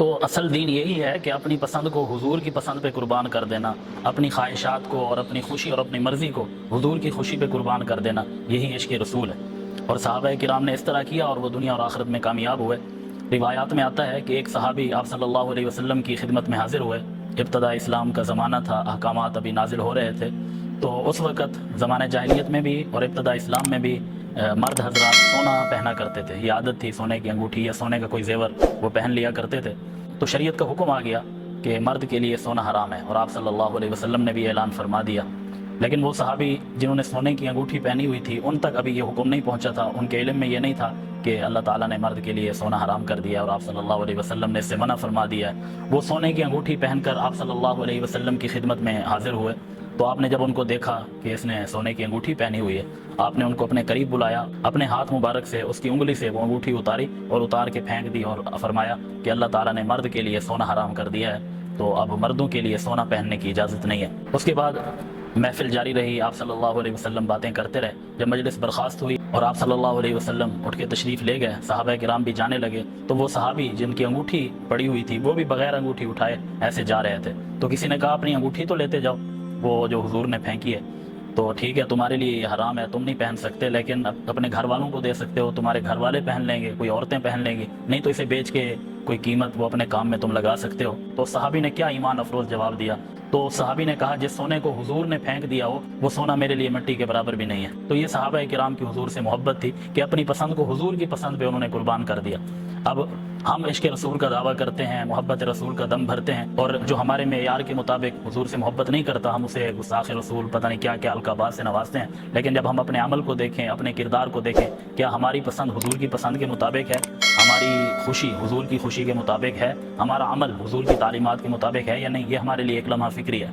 تو اصل دین یہی ہے کہ اپنی پسند کو حضور کی پسند پہ قربان کر دینا، اپنی خواہشات کو اور اپنی خوشی اور اپنی مرضی کو حضور کی خوشی پہ قربان کر دینا، یہی عشق رسول ہے۔ اور صحابہ کرام نے اس طرح کیا اور وہ دنیا اور آخرت میں کامیاب ہوئے۔ روایات میں آتا ہے کہ ایک صحابی آپ صلی اللہ علیہ وسلم کی خدمت میں حاضر ہوئے۔ ابتدا اسلام کا زمانہ تھا، احکامات ابھی نازل ہو رہے تھے، تو اس وقت زمانہ جاہلیت میں بھی اور ابتدا اسلام میں بھی مرد حضرات سونا پہنا کرتے تھے، یہ عادت تھی، سونے کی انگوٹھی یا سونے کا کوئی زیور وہ پہن لیا کرتے تھے۔ تو شریعت کا حکم آ گیا کہ مرد کے لیے سونا حرام ہے، اور آپ صلی اللہ علیہ وسلم نے بھی اعلان فرما دیا۔ لیکن وہ صحابی جنہوں نے سونے کی انگوٹھی پہنی ہوئی تھی، ان تک ابھی یہ حکم نہیں پہنچا تھا، ان کے علم میں یہ نہیں تھا کہ اللہ تعالیٰ نے مرد کے لیے سونا حرام کر دیا اور آپ صلی اللہ علیہ وسلم نے اس سے منع فرما دیا ہے۔ وہ سونے کی انگوٹھی پہن کر آپ صلی اللہ علیہ وسلم کی خدمت میں حاضر ہوئے، تو آپ نے جب ان کو دیکھا کہ اس نے سونے کی انگوٹھی پہنی ہوئی ہے، آپ نے ان کو اپنے قریب بلایا، اپنے ہاتھ مبارک سے اس کی انگلی سے وہ انگوٹھی اتاری اور اتار کے پھینک دی، اور فرمایا کہ اللہ تعالیٰ نے مرد کے لیے سونا حرام کر دیا ہے، تو اب مردوں کے لیے سونا پہننے کی اجازت نہیں ہے۔ اس کے بعد محفل جاری رہی، آپ صلی اللہ علیہ وسلم باتیں کرتے رہے۔ جب مجلس برخاست ہوئی اور آپ صلی اللہ علیہ وسلم اٹھ کے تشریف لے گئے، صحابہ کرام بھی جانے لگے، تو وہ صحابی جن کی انگوٹھی پڑی ہوئی تھی وہ بھی بغیر انگوٹھی اٹھائے ایسے جا رہے تھے۔ تو کسی نے کہا اپنی انگوٹھی تو لیتے جاؤ، وہ جو حضور نے پھینکی ہے، تو ٹھیک ہے تمہارے لیے یہ حرام ہے، تم نہیں پہن سکتے، لیکن اپنے گھر والوں کو دے سکتے ہو، تمہارے گھر والے پہن لیں گے، کوئی عورتیں پہن لیں گی، نہیں تو اسے بیچ کے کوئی قیمت وہ اپنے کام میں تم لگا سکتے ہو۔ تو صحابی نے کیا ایمان افروز جواب دیا، تو صحابی نے کہا جس سونے کو حضور نے پھینک دیا ہو وہ سونا میرے لیے مٹی کے برابر بھی نہیں ہے۔ تو یہ صحابہ کرام کی حضور سے محبت تھی کہ اپنی پسند کو حضور کی پسند پہ انہوں نے قربان کر دیا۔ اب ہم عشق رسول کا دعویٰ کرتے ہیں، محبت رسول کا دم بھرتے ہیں، اور جو ہمارے معیار کے مطابق حضور سے محبت نہیں کرتا، ہم اسے گستاخ رسول پتہ نہیں کیا کیا القابات سے نوازتے ہیں۔ لیکن جب ہم اپنے عمل کو دیکھیں، اپنے کردار کو دیکھیں، کیا ہماری پسند حضور کی پسند کے مطابق ہے، ہماری خوشی حضور کی خوشی کے مطابق ہے، ہمارا عمل حضور کی تعلیمات کے مطابق ہے یا نہیں، یہ ہمارے لیے ایک لمحہ فکری ہے۔